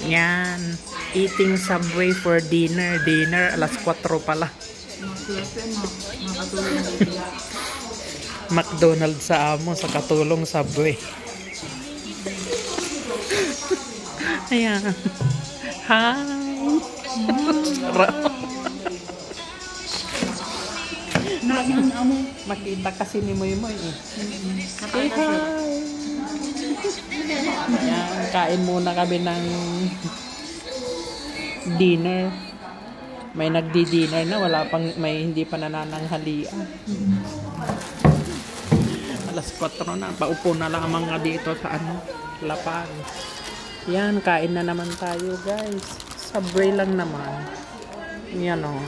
Yan. Eating Subway for dinner. Dinner, alas 4 pala. McDonald's sa amo, sa katulong Subway. Ayan. Hi! Makita kasi ni Moy Moy eh. Say hi! Ayan, kain muna kami ng dinner. May nagdi-dinner na, may hindi pa nanananghalian. Alas 4 na, paupo na lang ang mga dito sa lapag. Yan, kain na naman tayo guys. Subway lang naman. Yan o.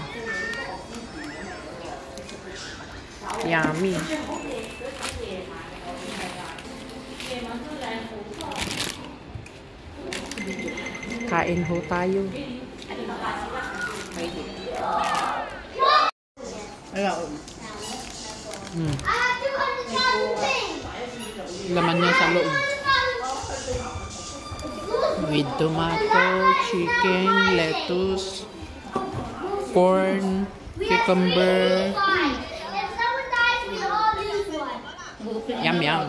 Yummy. Kain ho tayo. Laman niya sa loob. With tomato, chicken, lettuce, corn, cucumber. Yum yum.